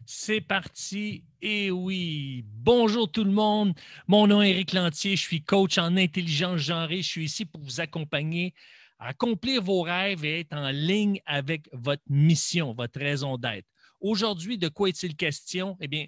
C'est parti. Et oui, bonjour tout le monde. Mon nom est Éric Lantier. Je suis coach en intelligence genrée. Je suis ici pour vous accompagner à accomplir vos rêves et être en ligne avec votre mission, votre raison d'être. Aujourd'hui, de quoi est-il question? Eh bien,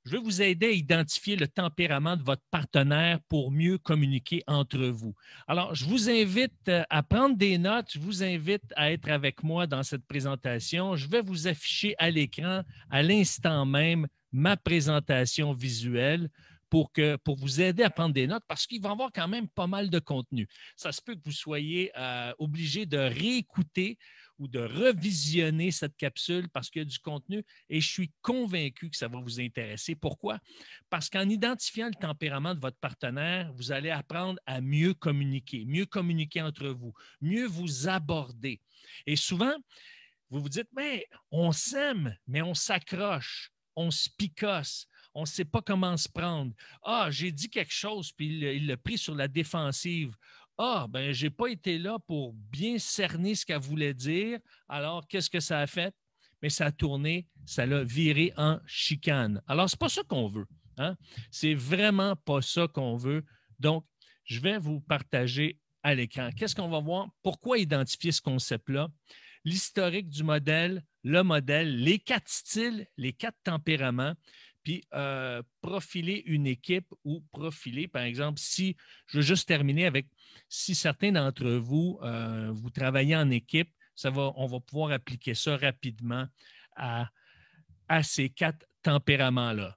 je vais vous aider à identifier le tempérament de votre partenaire pour mieux communiquer entre vous. Alors, je vous invite à prendre des notes. Je vous invite à être avec moi dans cette présentation. Je vais vous afficher à l'écran à l'instant même ma présentation visuelle pour vous aider à prendre des notes parce qu'il va y avoir quand même pas mal de contenu. Ça se peut que vous soyez obligé de réécouter ou de revisionner cette capsule parce qu'il y a du contenu et je suis convaincu que ça va vous intéresser. Pourquoi? Parce qu'en identifiant le tempérament de votre partenaire, vous allez apprendre à mieux communiquer entre vous, mieux vous aborder. Et souvent, vous vous dites, mais on s'aime, mais on s'accroche, on se picosse, on ne sait pas comment se prendre. Ah, j'ai dit quelque chose, puis il l'a pris sur la défensive. Ah, ben, je n'ai pas été là pour bien cerner ce qu'elle voulait dire. Alors, qu'est-ce que ça a fait? Mais ça a tourné, ça l'a viré en chicane. Alors, ce n'est pas ça qu'on veut. Hein? C'est vraiment pas ça qu'on veut. Donc, je vais vous partager à l'écran. Qu'est-ce qu'on va voir? Pourquoi identifier ce concept-là? L'historique du modèle, le modèle, les 4 styles, les 4 tempéraments, puis profiler une équipe ou profiler, par exemple, si, je veux juste terminer avec, si certains d'entre vous, vous travaillez en équipe, on va pouvoir appliquer ça rapidement à ces 4 tempéraments-là.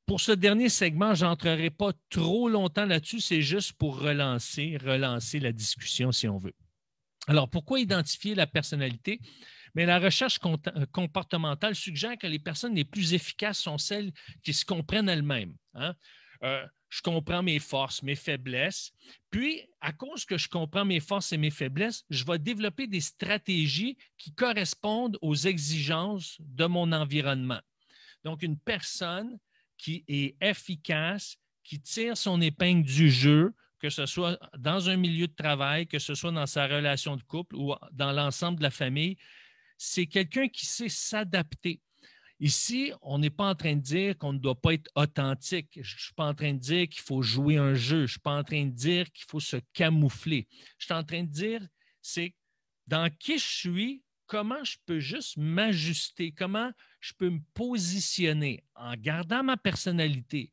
Pour ce dernier segment, je n'entrerai pas trop longtemps là-dessus, c'est juste pour relancer la discussion si on veut. Alors, pourquoi identifier la personnalité? Mais la recherche comportementale suggère que les personnes les plus efficaces sont celles qui se comprennent elles-mêmes. Hein? Je comprends mes forces, mes faiblesses. Puis, à cause que je comprends mes forces et mes faiblesses, je vais développer des stratégies qui correspondent aux exigences de mon environnement. Donc, une personne qui est efficace, qui tire son épingle du jeu, que ce soit dans un milieu de travail, que ce soit dans sa relation de couple ou dans l'ensemble de la famille, c'est quelqu'un qui sait s'adapter. Ici, on n'est pas en train de dire qu'on ne doit pas être authentique. Je ne suis pas en train de dire qu'il faut jouer un jeu. Je ne suis pas en train de dire qu'il faut se camoufler. Je suis en train de dire, c'est dans qui je suis, comment je peux juste m'ajuster, comment je peux me positionner en gardant ma personnalité,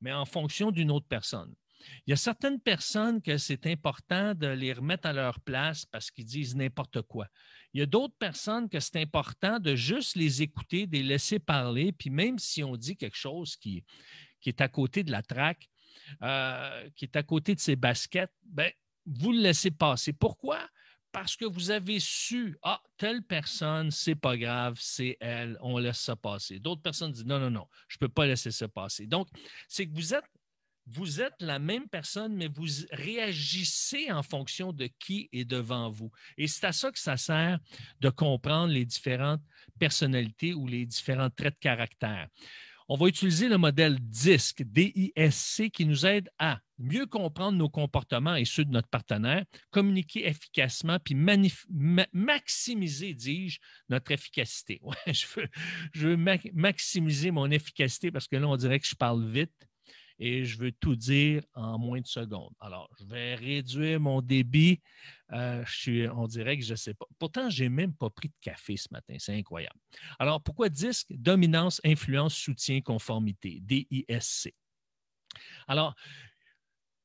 mais en fonction d'une autre personne. Il y a certaines personnes que c'est important de les remettre à leur place parce qu'ils disent n'importe quoi. Il y a d'autres personnes que c'est important de juste les écouter, de les laisser parler, puis même si on dit quelque chose qui est à côté de la traque, qui est à côté de ses baskets, ben, vous le laissez passer. Pourquoi? Parce que vous avez su, ah, telle personne, c'est pas grave, c'est elle, on laisse ça passer. D'autres personnes disent, non, non, non, je ne peux pas laisser ça passer. Donc, c'est que vous êtes la même personne, mais vous réagissez en fonction de qui est devant vous. Et c'est à ça que ça sert de comprendre les différentes personnalités ou les différents traits de caractère. On va utiliser le modèle DISC, D-I-S-C, qui nous aide à mieux comprendre nos comportements et ceux de notre partenaire, communiquer efficacement, puis maximiser, dis-je, notre efficacité. Ouais, je veux maximiser mon efficacité parce que là, on dirait que je parle vite et je veux tout dire en moins de secondes. Alors, je vais réduire mon débit. On dirait que je ne sais pas. Pourtant, je n'ai même pas pris de café ce matin. C'est incroyable. Alors, pourquoi DISC? Dominance, influence, soutien, conformité. D-I-S-C. Alors,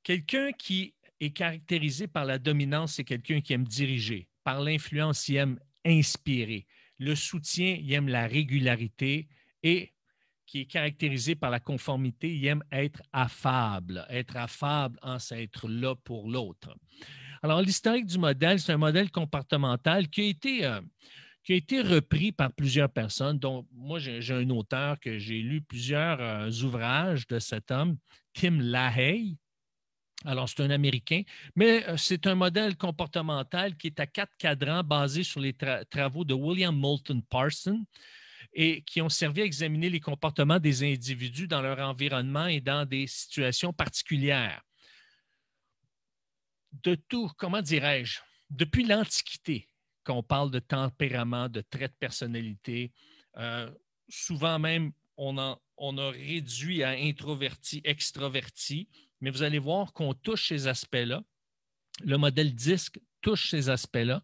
quelqu'un qui est caractérisé par la dominance, c'est quelqu'un qui aime diriger. Par l'influence, il aime inspirer. Le soutien, il aime la régularité. Et qui est caractérisé par la conformité, il aime être affable. Être affable en s'être là pour l'autre. Alors, l'historique du modèle, c'est un modèle comportemental qui a été repris par plusieurs personnes. Donc, moi, j'ai un auteur que j'ai lu plusieurs ouvrages de cet homme, Tim LaHaye. Alors, c'est un Américain, mais c'est un modèle comportemental qui est à 4 cadrans basé sur les travaux de William Moulton Parsons et qui ont servi à examiner les comportements des individus dans leur environnement et dans des situations particulières. De tout, comment dirais-je, depuis l'Antiquité, qu'on parle de tempérament, de traits de personnalité, souvent même, on a réduit à introverti, extraverti, mais vous allez voir qu'on touche ces aspects-là. Le modèle DISC touche ces aspects-là,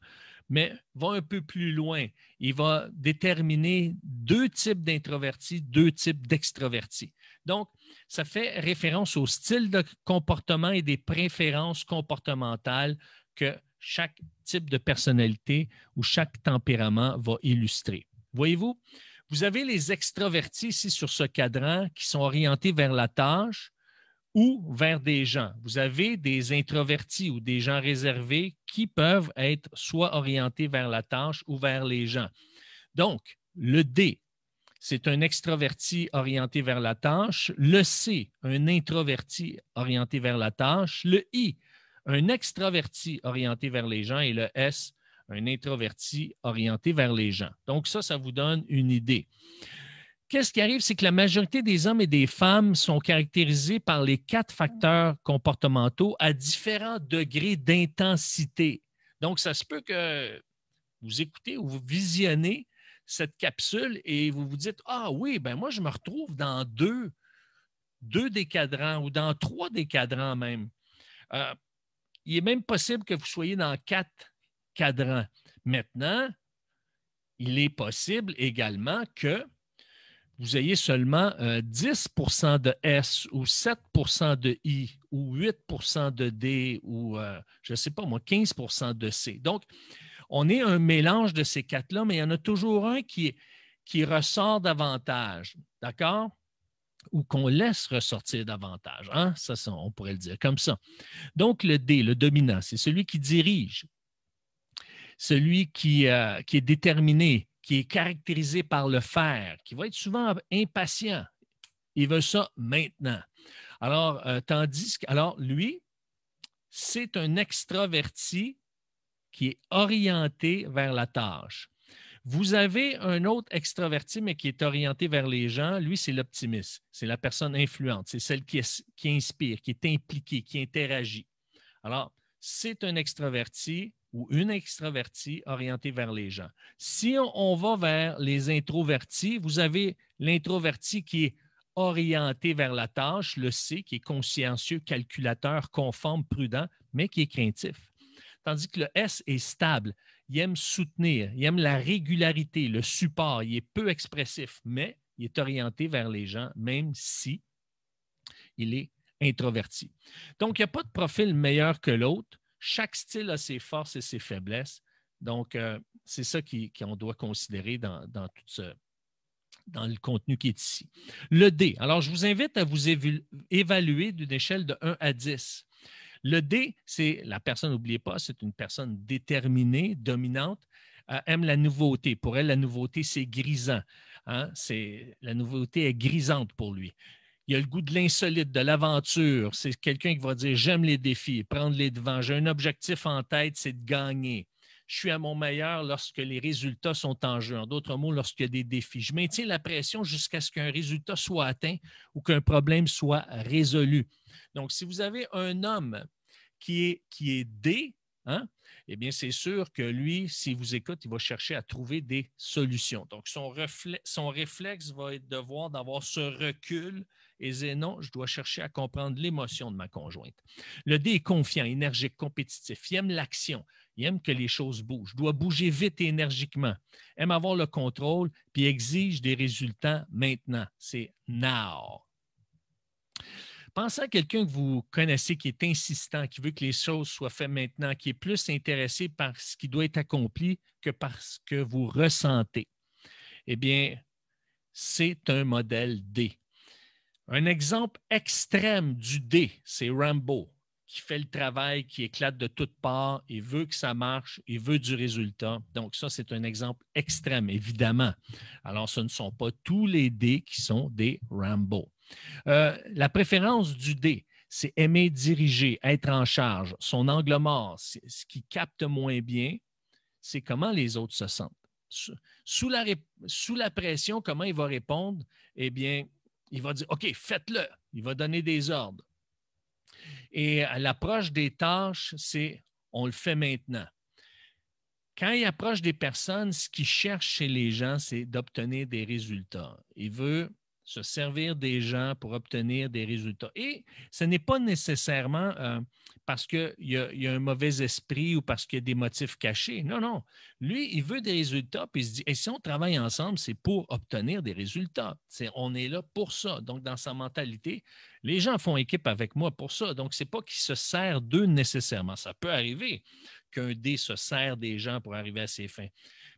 mais va un peu plus loin. Il va déterminer 2 types d'introvertis, 2 types d'extravertis. Donc, ça fait référence au style de comportement et des préférences comportementales que chaque type de personnalité ou chaque tempérament va illustrer. Voyez-vous, vous avez les extravertis ici sur ce cadran qui sont orientés vers la tâche ou vers des gens. Vous avez des introvertis ou des gens réservés qui peuvent être soit orientés vers la tâche ou vers les gens. Donc, le D, c'est un extraverti orienté vers la tâche. Le C, un introverti orienté vers la tâche. Le I, un extraverti orienté vers les gens. Et le S, un introverti orienté vers les gens. Donc, ça vous donne une idée. Qu'est-ce qui arrive, c'est que la majorité des hommes et des femmes sont caractérisés par les 4 facteurs comportementaux à différents degrés d'intensité. Donc, ça se peut que vous écoutez ou vous visionnez cette capsule et vous vous dites « Ah oui, ben moi, je me retrouve dans deux des cadrans ou dans 3 des cadrans même. Il est même possible que vous soyez dans 4 cadrans. Maintenant, il est possible également que vous ayez seulement 10 de S ou 7 de I ou 8 de D ou, je ne sais pas moi, 15 de C. Donc, on est un mélange de ces 4-là, mais il y en a toujours un qui ressort davantage, d'accord? Ou qu'on laisse ressortir davantage. Hein? Ça, on pourrait le dire comme ça. Donc, le D, le dominant, c'est celui qui dirige, celui qui est déterminé, qui est caractérisé par le faire, qui va être souvent impatient. Il veut ça maintenant. Alors, lui, c'est un extraverti qui est orienté vers la tâche. Vous avez un autre extraverti, mais qui est orienté vers les gens. Lui, c'est l'optimiste. C'est la personne influente. C'est celle qui inspire, qui est impliquée, qui interagit. Alors, c'est un extraverti ou une extravertie orientée vers les gens. Si on va vers les introvertis, vous avez l'introverti qui est orienté vers la tâche, le C, qui est consciencieux, calculateur, conforme, prudent, mais qui est craintif. Tandis que le S est stable. Il aime soutenir, il aime la régularité, le support. Il est peu expressif, mais il est orienté vers les gens, même si il est introverti. Donc, il n'y a pas de profil meilleur que l'autre. Chaque style a ses forces et ses faiblesses. Donc, c'est ça qu'on doit considérer dans le contenu qui est ici. Le D. Alors, je vous invite à vous évaluer d'une échelle de 1 à 10. Le D, c'est la personne, n'oubliez pas, c'est une personne déterminée, dominante, aime la nouveauté. Pour elle, la nouveauté, c'est grisant. Hein? La nouveauté est grisante pour lui. Il a le goût de l'insolite, de l'aventure. C'est quelqu'un qui va dire « j'aime les défis, prendre les devants. J'ai un objectif en tête, c'est de gagner. Je suis à mon meilleur lorsque les résultats sont en jeu. En d'autres mots, lorsqu'il y a des défis. Je maintiens la pression jusqu'à ce qu'un résultat soit atteint ou qu'un problème soit résolu. » Donc, si vous avez un homme qui est D, hein, eh bien, c'est sûr que lui, s'il vous écoute, il va chercher à trouver des solutions. Donc, son réflexe va être d'avoir ce recul et dire non, je dois chercher à comprendre l'émotion de ma conjointe. Le D est confiant, énergique, compétitif. Il aime l'action. Il aime que les choses bougent. Il doit bouger vite et énergiquement. Il aime avoir le contrôle, puis exige des résultats maintenant. C'est now. Pensez à quelqu'un que vous connaissez qui est insistant, qui veut que les choses soient faites maintenant, qui est plus intéressé par ce qui doit être accompli que par ce que vous ressentez. Eh bien, c'est un modèle D. Un exemple extrême du D, c'est Rambo, qui fait le travail, qui éclate de toutes parts, il veut que ça marche, il veut du résultat. Donc, ça, c'est un exemple extrême, évidemment. Alors, ce ne sont pas tous les D qui sont des Rambo. La préférence du D, c'est aimer diriger, être en charge. Son angle mort, ce qui capte moins bien, c'est comment les autres se sentent. Sous la pression, comment il va répondre? Eh bien, il va dire « OK, faites-le ». Il va donner des ordres. Et à l'approche des tâches, c'est « on le fait maintenant ». quand il approche des personnes, ce qu'il cherche chez les gens, c'est d'obtenir des résultats. Il veut se servir des gens pour obtenir des résultats. Et ce n'est pas nécessairement parce qu'il y a un mauvais esprit ou parce qu'il y a des motifs cachés. Non, non. Lui, il veut des résultats, puis il se dit, si on travaille ensemble, c'est pour obtenir des résultats. On est là pour ça. Donc, dans sa mentalité, les gens font équipe avec moi pour ça. Donc, ce n'est pas qu'il se sert d'eux nécessairement. Ça peut arriver qu'un dé se sert des gens pour arriver à ses fins.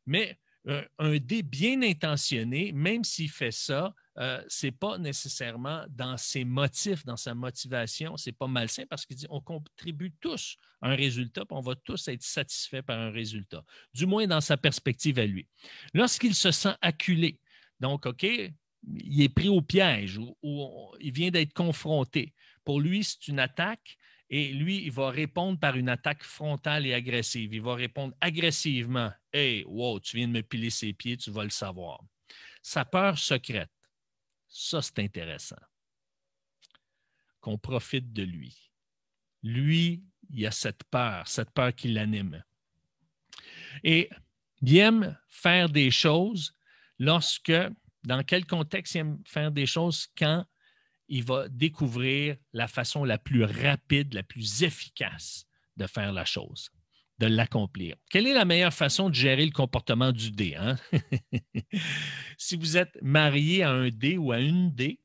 Mais un dé bien intentionné, même s'il fait ça, ce n'est pas nécessairement dans ses motifs, dans sa motivation, ce n'est pas malsain parce qu'il dit on contribue tous à un résultat, puis on va tous être satisfaits par un résultat, du moins dans sa perspective à lui. Lorsqu'il se sent acculé, donc, OK, il est pris au piège ou il vient d'être confronté. Pour lui, c'est une attaque. Et lui, il va répondre par une attaque frontale et agressive. Il va répondre agressivement. « Hey, wow, tu viens de me piler ses pieds, tu vas le savoir. » Sa peur secrète, ça c'est intéressant. Qu'on profite de lui. Lui, il a cette peur qui l'anime. Et il aime faire des choses lorsque, dans quel contexte il aime faire des choses quand il va découvrir la façon la plus rapide, la plus efficace de faire la chose, de l'accomplir. Quelle est la meilleure façon de gérer le comportement du dé? Hein? Si vous êtes marié à un dé ou à une dé,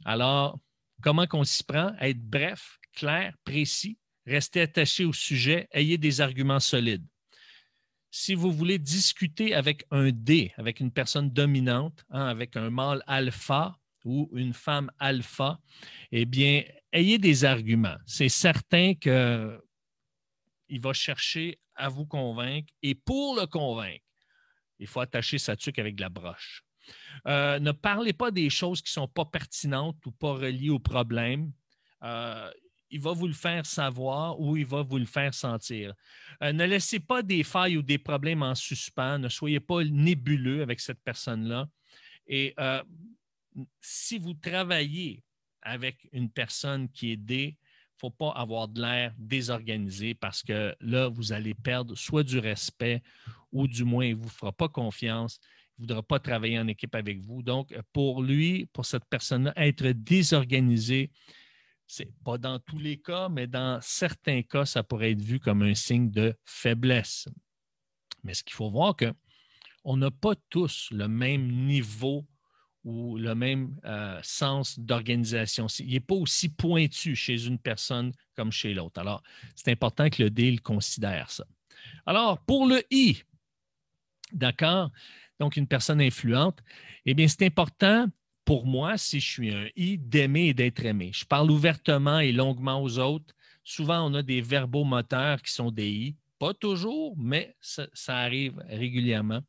alors comment qu'on s'y prend? Être bref, clair, précis, rester attaché au sujet, ayez des arguments solides. Si vous voulez discuter avec un dé, avec une personne dominante, hein, avec un mâle alpha, ou une femme alpha, eh bien, ayez des arguments. C'est certain qu'il va chercher à vous convaincre et pour le convaincre, il faut attacher sa tuque avec de la broche. Ne parlez pas des choses qui ne sont pas pertinentes ou pas reliées au problème. Il va vous le faire savoir ou il va vous le faire sentir. Ne laissez pas des failles ou des problèmes en suspens. Ne soyez pas nébuleux avec cette personne-là. Et si vous travaillez avec une personne qui est dé, il ne faut pas avoir de l'air désorganisé parce que là, vous allez perdre soit du respect ou du moins, il ne vous fera pas confiance. Il ne voudra pas travailler en équipe avec vous. Donc, pour lui, pour cette personne-là, être désorganisé, ce n'est pas dans tous les cas, mais dans certains cas, ça pourrait être vu comme un signe de faiblesse. Mais ce qu'il faut voir, c'est qu'on n'a pas tous le même niveau ou le même sens d'organisation. Il n'est pas aussi pointu chez une personne comme chez l'autre. Alors, c'est important que le dé le considère ça. Alors, pour le I, d'accord, donc une personne influente, eh bien, c'est important pour moi, si je suis un I, d'aimer et d'être aimé. Je parle ouvertement et longuement aux autres. Souvent, on a des verbomoteurs qui sont des I. Pas toujours, mais ça arrive régulièrement.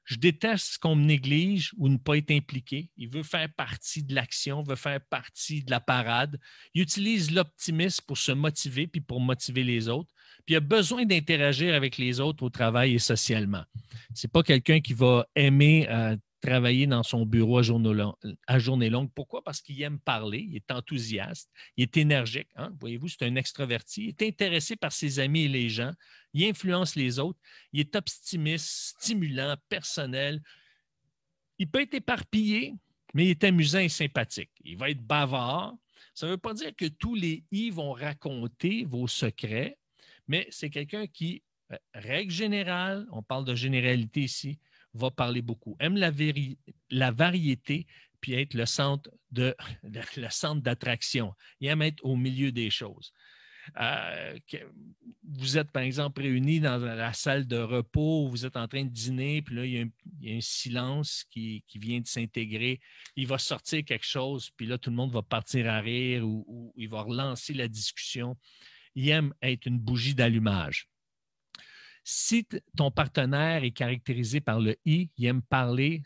Je déteste qu'on me néglige ou ne pas être impliqué. Il veut faire partie de l'action, veut faire partie de la parade. Il utilise l'optimisme pour se motiver puis pour motiver les autres. Puis il a besoin d'interagir avec les autres au travail et socialement. Ce n'est pas quelqu'un qui va aimer travailler dans son bureau à journée longue. Pourquoi? Parce qu'il aime parler, il est enthousiaste, il est énergique. Hein? Voyez-vous, c'est un extraverti. Il est intéressé par ses amis et les gens. Il influence les autres. Il est optimiste, stimulant, personnel. Il peut être éparpillé, mais il est amusant et sympathique. Il va être bavard. Ça ne veut pas dire que tous les I vont raconter vos secrets, mais c'est quelqu'un qui, règle générale, on parle de généralité ici, va parler beaucoup, aime la variété, puis être le centre d'attraction. Il aime être au milieu des choses. Vous êtes, par exemple, réunis dans la salle de repos, vous êtes en train de dîner, puis là, il y a un silence qui vient de s'intégrer. Il va sortir quelque chose, puis là, tout le monde va partir à rire ou il va relancer la discussion. Il aime être une bougie d'allumage. Si ton partenaire est caractérisé par le I, il aime parler,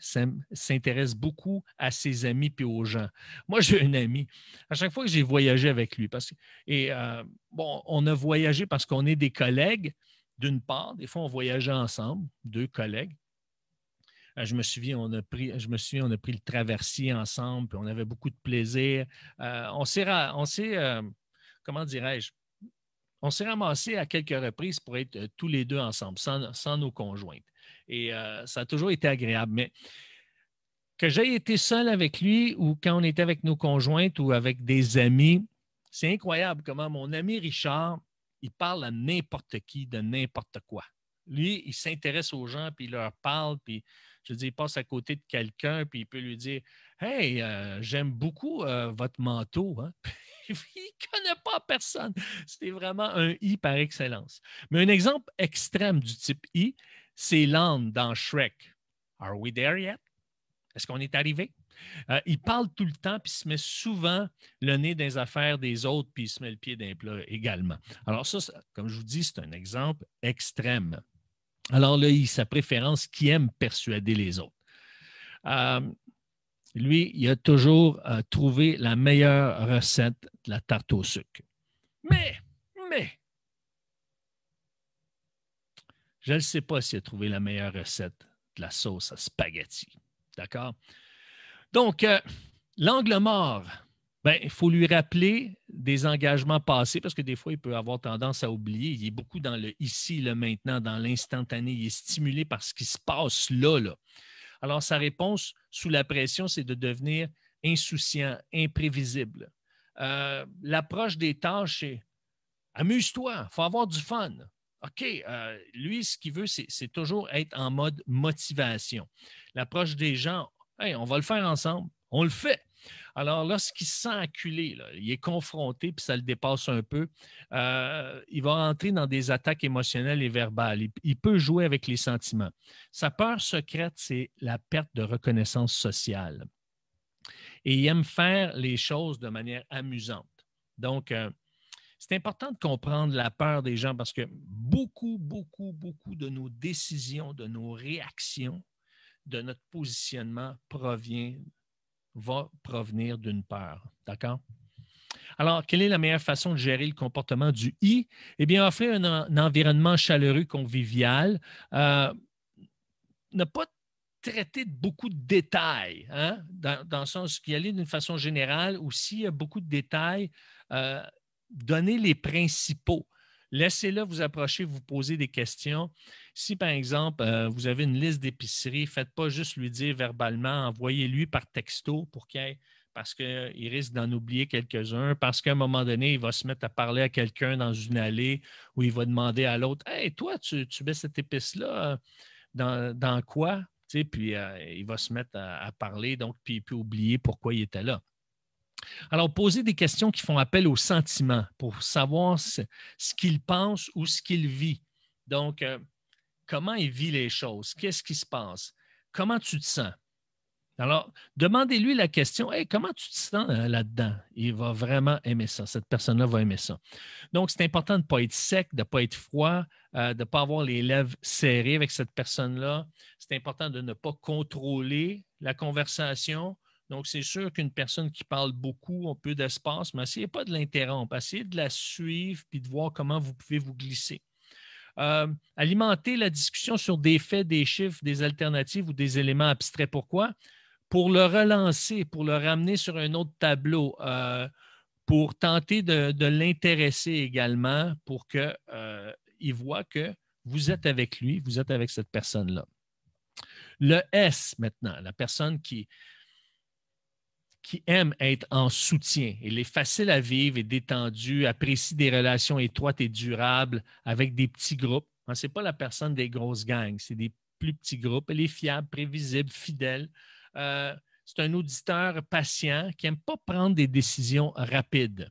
s'intéresse beaucoup à ses amis et aux gens. Moi, j'ai un ami, à chaque fois que j'ai voyagé avec lui, on a voyagé parce qu'on est des collègues, d'une part, des fois on voyageait ensemble, deux collègues. Je me souviens, on a pris le traversier ensemble, puis on avait beaucoup de plaisir. Comment dirais-je, on s'est ramassés à quelques reprises pour être tous les deux ensemble, sans nos conjointes. Et ça a toujours été agréable. Mais que j'aie été seul avec lui ou quand on était avec nos conjointes ou avec des amis, c'est incroyable comment mon ami Richard, il parle à n'importe qui de n'importe quoi. Lui, il s'intéresse aux gens, puis il leur parle, puis je veux dire, il passe à côté de quelqu'un, puis il peut lui dire « Hey, j'aime beaucoup votre manteau. Hein? » Il ne connaît pas personne. C'est vraiment un I par excellence. Mais un exemple extrême du type I, c'est l'âne dans Shrek. Are we there yet? Est-ce qu'on est arrivé? Il parle tout le temps, puis il se met souvent le nez dans les affaires des autres, puis il se met le pied dans les plats également. Alors ça, comme je vous dis, c'est un exemple extrême. Alors là, il a sa préférence qui aime persuader les autres. Lui, il a toujours trouvé la meilleure recette de la tarte au sucre. Mais, je ne sais pas s'il a trouvé la meilleure recette de la sauce à spaghetti. D'accord? Donc, l'angle mort, ben, il faut lui rappeler des engagements passés parce que des fois, il peut avoir tendance à oublier. Il est beaucoup dans le ici, le maintenant, dans l'instantané. Il est stimulé par ce qui se passe là, là. Alors, sa réponse sous la pression, c'est de devenir insouciant, imprévisible. L'approche des tâches, c'est amuse-toi, il faut avoir du fun. OK, lui, ce qu'il veut, c'est toujours être en mode motivation. L'approche des gens, hey, on va le faire ensemble, on le fait. Alors, lorsqu'il se sent acculé, là, il est confronté, puis ça le dépasse un peu, il va entrer dans des attaques émotionnelles et verbales. Il peut jouer avec les sentiments. Sa peur secrète, c'est la perte de reconnaissance sociale. Et il aime faire les choses de manière amusante. Donc, c'est important de comprendre la peur des gens parce que beaucoup de nos décisions, de nos réactions, de notre positionnement va provenir d'une peur. D'accord? Alors, quelle est la meilleure façon de gérer le comportement du I? Eh bien, offrir un environnement chaleureux, convivial. Ne pas traiter de beaucoup de détails, hein? Dans le sens qu'il y aller d'une façon générale ou s'il y a beaucoup de détails, donnez les principaux. Laissez-le vous approcher, vous poser des questions. Si, par exemple, vous avez une liste d'épicerie, ne faites pas juste lui dire verbalement, envoyez-lui par texto pour parce qu'il risque d'en oublier quelques-uns, parce qu'à un moment donné, il va se mettre à parler à quelqu'un dans une allée où il va demander à l'autre « Hey, toi, tu mets cette épice-là dans quoi? » Tu sais, puis il va se mettre à parler, donc, puis il peut oublier pourquoi il était là. Alors, poser des questions qui font appel aux sentiments pour savoir ce qu'il pense ou ce qu'il vit. Donc, comment il vit les choses? Qu'est-ce qui se passe? Comment tu te sens? Alors, demandez-lui la question, hey, comment tu te sens là-dedans? Il va vraiment aimer ça. Cette personne-là va aimer ça. Donc, c'est important de ne pas être sec, de ne pas être froid, de ne pas avoir les lèvres serrées avec cette personne-là. C'est important de ne pas contrôler la conversation. Donc, c'est sûr qu'une personne qui parle beaucoup, a peu d'espace, mais essayez pas de l'interrompre. Essayez de la suivre puis de voir comment vous pouvez vous glisser. Alimenter la discussion sur des faits, des chiffres, des alternatives ou des éléments abstraits. Pourquoi? Pour le relancer, pour le ramener sur un autre tableau, pour tenter de l'intéresser également pour qu'il voit que vous êtes avec lui, vous êtes avec cette personne-là. Le S maintenant, la personne qui aime être en soutien. Il est facile à vivre et détendu, apprécie des relations étroites et durables avec des petits groupes. Ce n'est pas la personne des grosses gangs, c'est des plus petits groupes. Elle est fiable, prévisible, fidèle. C'est un auditeur patient qui n'aime pas prendre des décisions rapides,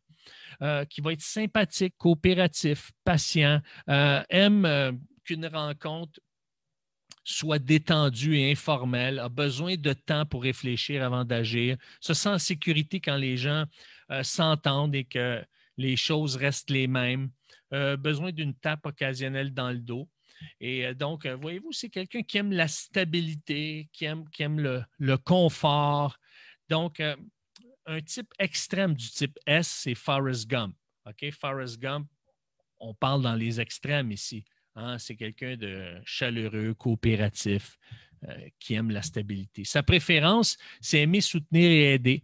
qui va être sympathique, coopératif, patient, aime qu'une rencontre soit détendue et informelle, a besoin de temps pour réfléchir avant d'agir, se sent en sécurité quand les gens s'entendent et que les choses restent les mêmes, besoin d'une tape occasionnelle dans le dos. Et donc, voyez-vous, c'est quelqu'un qui aime la stabilité, qui aime le confort. Donc, un type extrême du type S, c'est Forrest Gump. OK? Forrest Gump, on parle dans les extrêmes ici. Hein? C'est quelqu'un de chaleureux, coopératif, qui aime la stabilité. Sa préférence, c'est aimer, soutenir et aider.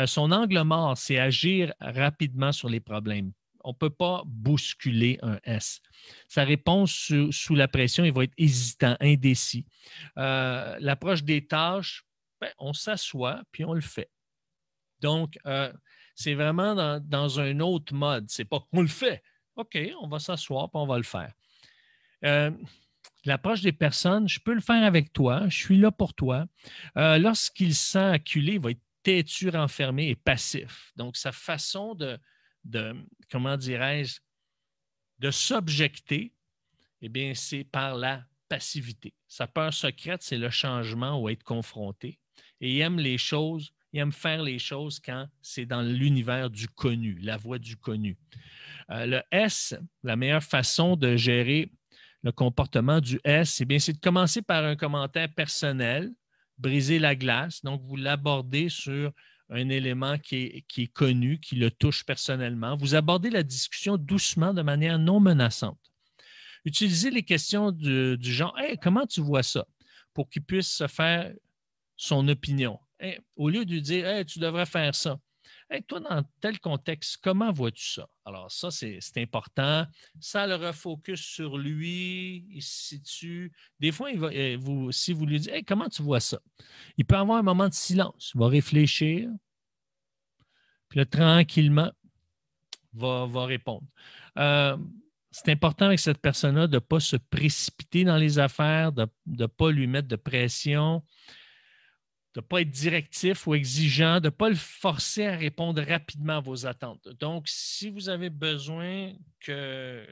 Son angle mort, c'est agir rapidement sur les problèmes. on ne peut pas bousculer un S. Sa réponse sous la pression, il va être hésitant, indécis. L'approche des tâches, ben, on s'assoit puis on le fait. Donc, c'est vraiment dans un autre mode. C'est pas qu'on le fait. OK, on va s'asseoir puis on va le faire. L'approche des personnes, je peux le faire avec toi, je suis là pour toi. Lorsqu'il se sent acculé, il va être têtu, renfermé et passif. Donc, sa façon de comment dirais-je, de s'objecter, eh bien, c'est par la passivité. Sa peur secrète, c'est le changement ou être confronté. Et il aime les choses, il aime faire les choses quand c'est dans l'univers du connu, la voie du connu. Le S, la meilleure façon de gérer le comportement du S, eh bien, c'est de commencer par un commentaire personnel, briser la glace. Donc, vous l'abordez sur un élément qui est connu, qui le touche personnellement. Vous abordez la discussion doucement, de manière non menaçante. Utilisez les questions du genre hey, « Comment tu vois ça? » pour qu'il puisse se faire son opinion. Hey, au lieu de lui dire hey, « Tu devrais faire ça. » Hey, toi, dans tel contexte, comment vois-tu ça? Alors, ça, c'est important. Ça le refocus sur lui, il se situe. Des fois, si vous lui dites hey, « Comment tu vois ça? » Il peut avoir un moment de silence. Il va réfléchir, puis là, tranquillement, va répondre. C'est important avec cette personne-là de ne pas se précipiter dans les affaires, de ne pas lui mettre de pression, de ne pas être directif ou exigeant, de ne pas le forcer à répondre rapidement à vos attentes. Donc, si vous avez besoin de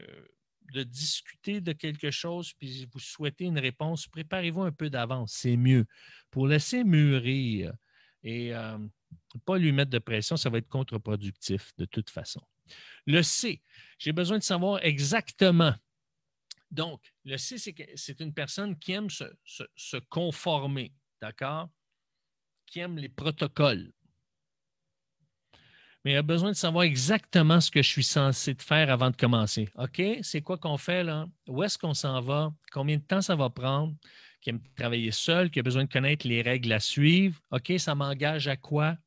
discuter de quelque chose puis vous souhaitez une réponse, préparez-vous un peu d'avance, c'est mieux. Pour laisser mûrir et ne pas lui mettre de pression, ça va être contre-productif de toute façon. Le C, j'ai besoin de savoir exactement. Donc, le C, c'est une personne qui aime se conformer, d'accord? Qui aime les protocoles. Mais il a besoin de savoir exactement ce que je suis censé faire avant de commencer. OK, c'est quoi qu'on fait là? Où est-ce qu'on s'en va? Combien de temps ça va prendre? Qui aime travailler seul, qui a besoin de connaître les règles à suivre. OK, ça m'engage à quoi?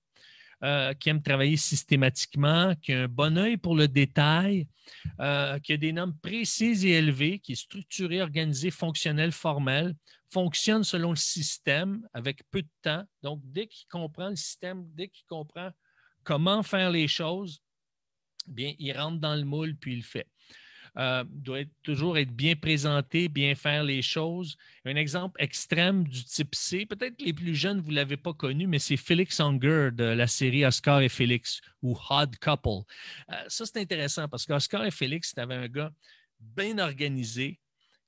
Qui aime travailler systématiquement, qui a un bon œil pour le détail, qui a des normes précises et élevées, qui est structuré, organisé, fonctionnel, formel, fonctionne selon le système avec peu de temps. Donc, dès qu'il comprend le système, dès qu'il comprend comment faire les choses, bien, il rentre dans le moule puis il le fait. Doit toujours être bien présenté, bien faire les choses. Un exemple extrême du type C, peut-être les plus jeunes, vous ne l'avez pas connu, mais c'est Felix Unger de la série Oscar et Félix ou Odd Couple. Ça, c'est intéressant parce qu'Oscar et Félix, c'était un gars bien organisé,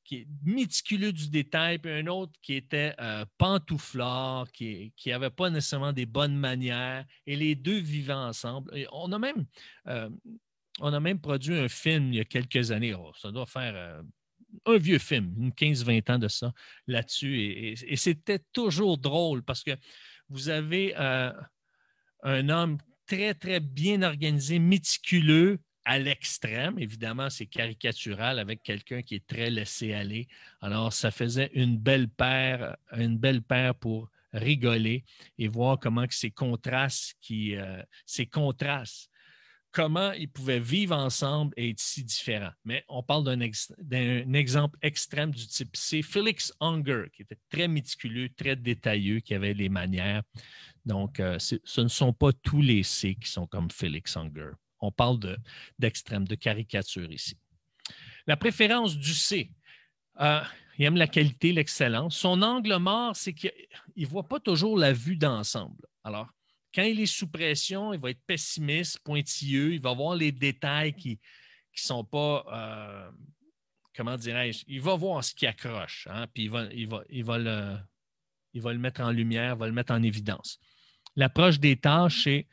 qui est méticuleux du détail, puis un autre qui était pantouflard, qui n'avait pas nécessairement des bonnes manières, et les deux vivaient ensemble. Et on a même produit un film il y a quelques années. Oh, ça doit faire un vieux film, une 15-20 ans de ça, là-dessus. Et c'était toujours drôle parce que vous avez un homme très, très bien organisé, méticuleux à l'extrême. Évidemment, c'est caricatural avec quelqu'un qui est très laissé aller. Alors, ça faisait une belle paire pour rigoler et voir comment que ces contrastes comment ils pouvaient vivre ensemble et être si différents. Mais on parle d'un exemple extrême du type C. Felix Unger, qui était très méticuleux, très détailleux, qui avait les manières. Donc, ce ne sont pas tous les C qui sont comme Felix Unger. On parle d'extrême, de caricature ici. La préférence du C. Il aime la qualité, l'excellence. Son angle mort, c'est qu'il ne voit pas toujours la vue d'ensemble. Alors, quand il est sous pression, il va être pessimiste, pointilleux, il va voir les détails qui ne sont pas, comment dirais-je, il va voir ce qui accroche, hein, puis il va le mettre en lumière, va le mettre en évidence. L'approche des tâches, c'est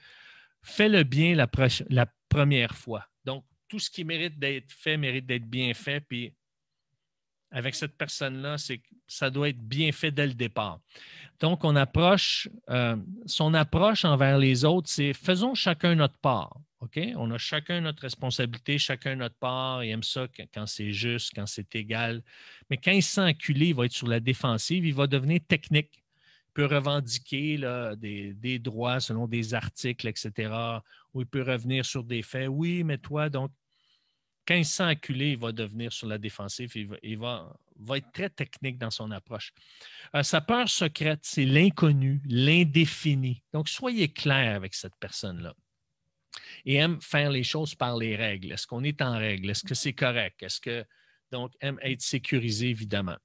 fais le bien la première fois. Donc, tout ce qui mérite d'être fait mérite d'être bien fait, puis avec cette personne-là, ça doit être bien fait dès le départ. Donc, son approche envers les autres, c'est faisons chacun notre part. OK? On a chacun notre responsabilité, chacun notre part. Il aime ça quand c'est juste, quand c'est égal. Mais quand il se sent acculé, il va être sur la défensive, il va devenir technique. Il peut revendiquer là, des droits selon des articles, etc. Ou il peut revenir sur des faits. Oui, mais toi, donc, Quand il se sent acculé, il va devenir sur la défensive. Il va être très technique dans son approche. Sa peur secrète, c'est l'inconnu, l'indéfini. Donc, soyez clair avec cette personne-là. Et aime faire les choses par les règles. Est-ce qu'on est en règle? Est-ce que c'est correct? Donc, aime être sécurisé, évidemment.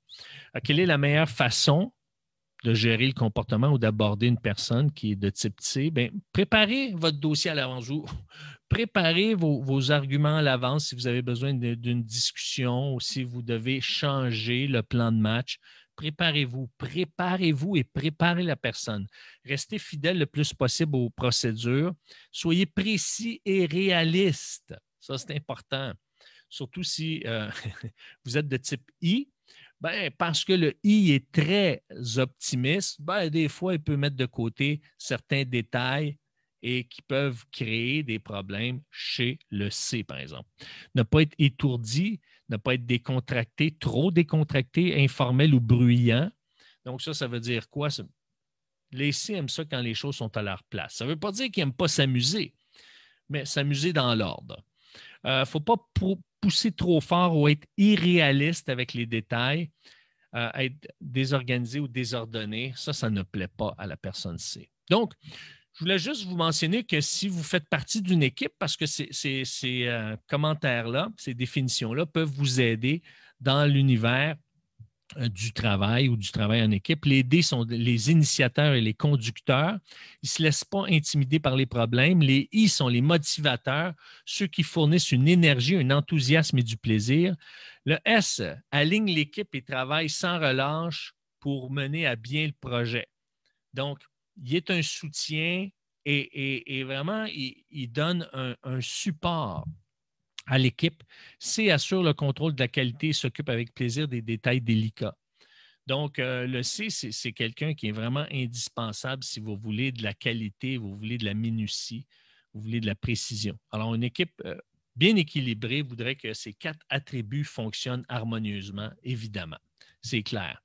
Quelle est la meilleure façon de gérer le comportement ou d'aborder une personne qui est de type C? Bien, préparez votre dossier à l'avance. Préparez vos arguments à l'avance si vous avez besoin d'une discussion ou si vous devez changer le plan de match. Préparez-vous et préparez la personne. Restez fidèle le plus possible aux procédures. Soyez précis et réaliste. Ça, c'est important. Surtout si vous êtes de type I. Ben, parce que le I est très optimiste, ben, des fois, il peut mettre de côté certains détails et qui peuvent créer des problèmes chez le C, par exemple. Ne pas être étourdi, ne pas être décontracté, trop décontracté, informel ou bruyant. Donc, ça veut dire quoi? Les C aiment ça quand les choses sont à leur place. Ça ne veut pas dire qu'ils n'aiment pas s'amuser, mais s'amuser dans l'ordre. Il ne faut pas pousser trop fort ou être irréaliste avec les détails. Être désorganisé ou désordonné, ça ne plaît pas à la personne C. Donc, je voulais juste vous mentionner que si vous faites partie d'une équipe, parce que ces commentaires-là, ces définitions-là peuvent vous aider dans l'univers du travail ou du travail en équipe. Les D sont les initiateurs et les conducteurs. Ils ne se laissent pas intimider par les problèmes. Les I sont les motivateurs, ceux qui fournissent une énergie, un enthousiasme et du plaisir. Le S aligne l'équipe et travaille sans relâche pour mener à bien le projet. Donc, il est un soutien et vraiment, il donne un support à l'équipe. C assure le contrôle de la qualité et s'occupe avec plaisir des détails délicats. Donc, le C, c'est quelqu'un qui est vraiment indispensable si vous voulez de la qualité, vous voulez de la minutie, vous voulez de la précision. Alors, une équipe bien équilibrée voudrait que ces 4 attributs fonctionnent harmonieusement, évidemment. C'est clair.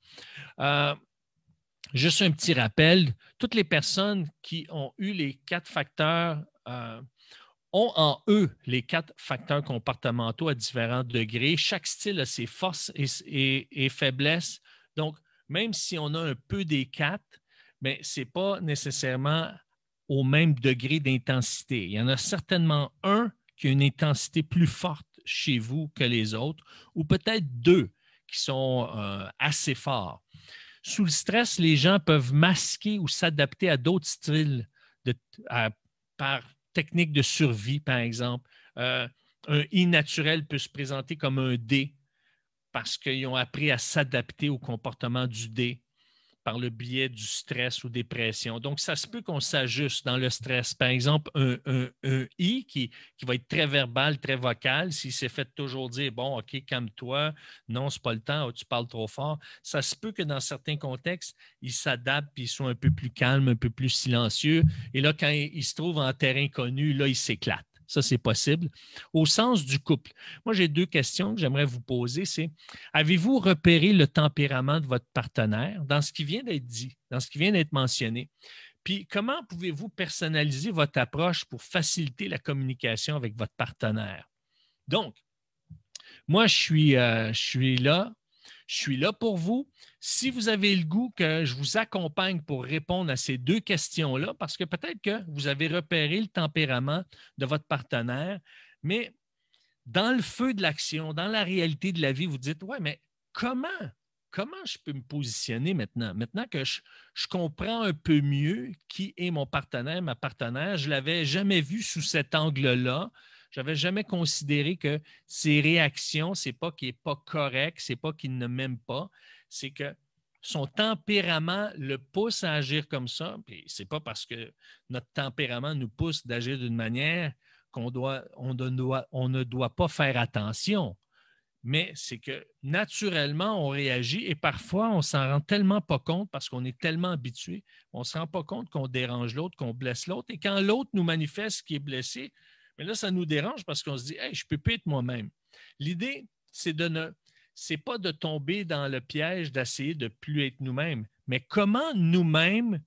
Juste un petit rappel, toutes les personnes qui ont eu les 4 facteurs ont en eux les 4 facteurs comportementaux à différents degrés. Chaque style a ses forces et faiblesses. Donc, même si on a un peu des 4, mais ce n'est pas nécessairement au même degré d'intensité. Il y en a certainement un qui a une intensité plus forte chez vous que les autres, ou peut-être 2 qui sont assez forts. Sous le stress, les gens peuvent masquer ou s'adapter à d'autres styles par technique de survie, par exemple. Un I naturel peut se présenter comme un D parce qu'ils ont appris à s'adapter au comportement du D par le biais du stress ou des pressions. Donc, ça se peut qu'on s'ajuste dans le stress. Par exemple, un I qui va être très verbal, très vocal, s'il s'est fait toujours dire, bon, OK, calme-toi, non, c'est pas le temps, tu parles trop fort, ça se peut que dans certains contextes, il s'adapte puis il soit un peu plus calme, un peu plus silencieux. Et là, quand il se trouve en terrain connu, là, il s'éclate. Ça, c'est possible. Au sens du couple, moi, j'ai 2 questions que j'aimerais vous poser. C'est, avez-vous repéré le tempérament de votre partenaire dans ce qui vient d'être dit, dans ce qui vient d'être mentionné? Puis, comment pouvez-vous personnaliser votre approche pour faciliter la communication avec votre partenaire? Donc, moi, je suis là. Je suis là pour vous. Si vous avez le goût que je vous accompagne pour répondre à ces 2 questions-là, parce que peut-être que vous avez repéré le tempérament de votre partenaire, mais dans le feu de l'action, dans la réalité de la vie, vous dites, ouais, mais comment je peux me positionner maintenant? Maintenant que je comprends un peu mieux qui est mon partenaire, ma partenaire, je ne l'avais jamais vu sous cet angle-là. Je n'avais jamais considéré que ses réactions, ce n'est pas qu'il n'est pas correct, ce n'est pas qu'il ne m'aime pas, c'est que son tempérament le pousse à agir comme ça. Puis ce n'est pas parce que notre tempérament nous pousse d'agir d'une manière on ne doit pas faire attention, mais c'est que naturellement, on réagit et parfois, on ne s'en rend tellement pas compte parce qu'on est tellement habitué, on ne se rend pas compte qu'on dérange l'autre, qu'on blesse l'autre. Et quand l'autre nous manifeste qu'il est blessé, mais là, ça nous dérange parce qu'on se dit hey, « je ne peux plus être moi-même ». L'idée, c'est pas de tomber dans le piège d'essayer de ne plus être nous-mêmes, mais comment nous-mêmes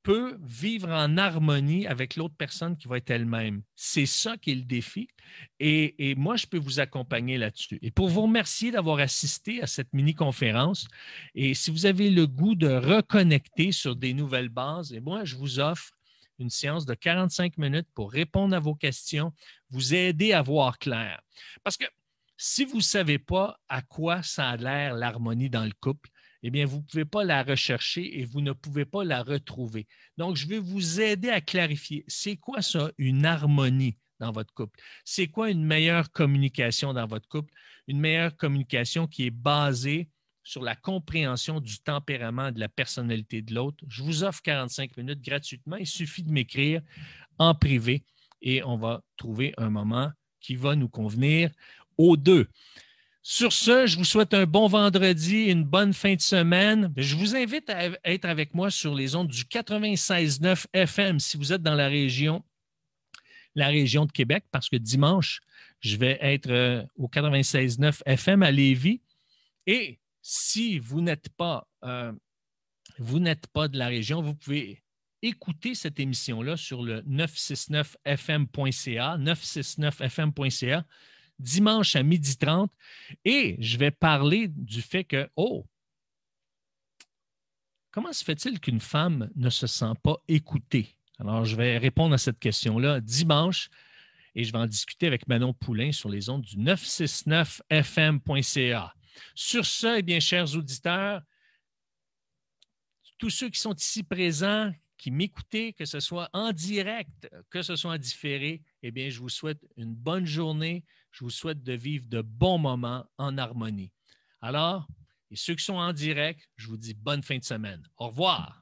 peut vivre en harmonie avec l'autre personne qui va être elle-même. C'est ça qui est le défi. Et moi, je peux vous accompagner là-dessus. Et pour vous remercier d'avoir assisté à cette mini-conférence, et si vous avez le goût de reconnecter sur des nouvelles bases, et moi, je vous offre une séance de 45 minutes pour répondre à vos questions, vous aider à voir clair. Parce que si vous ne savez pas à quoi ça a l'air l'harmonie dans le couple, eh bien, vous ne pouvez pas la rechercher et vous ne pouvez pas la retrouver. Donc, je vais vous aider à clarifier. C'est quoi ça, une harmonie dans votre couple? C'est quoi une meilleure communication dans votre couple? Une meilleure communication qui est basée sur la compréhension du tempérament et de la personnalité de l'autre. Je vous offre 45 minutes gratuitement. Il suffit de m'écrire en privé et on va trouver un moment qui va nous convenir aux deux. Sur ce, je vous souhaite un bon vendredi, une bonne fin de semaine. Je vous invite à être avec moi sur les ondes du 96.9 FM si vous êtes dans la région de Québec, parce que dimanche, je vais être au 96.9 FM à Lévis. Et si vous n'êtes pas de la région, vous pouvez écouter cette émission-là sur le 969fm.ca, 969fm.ca, dimanche à 12h30. Et je vais parler du fait que, comment se fait-il qu'une femme ne se sent pas écoutée? Alors, je vais répondre à cette question-là dimanche et je vais en discuter avec Manon Poulain sur les ondes du 969fm.ca. Sur ce, eh bien, chers auditeurs, tous ceux qui sont ici présents, qui m'écoutez, que ce soit en direct, que ce soit en différé, eh bien, je vous souhaite une bonne journée. Je vous souhaite de vivre de bons moments en harmonie. Alors, et ceux qui sont en direct, je vous dis bonne fin de semaine. Au revoir.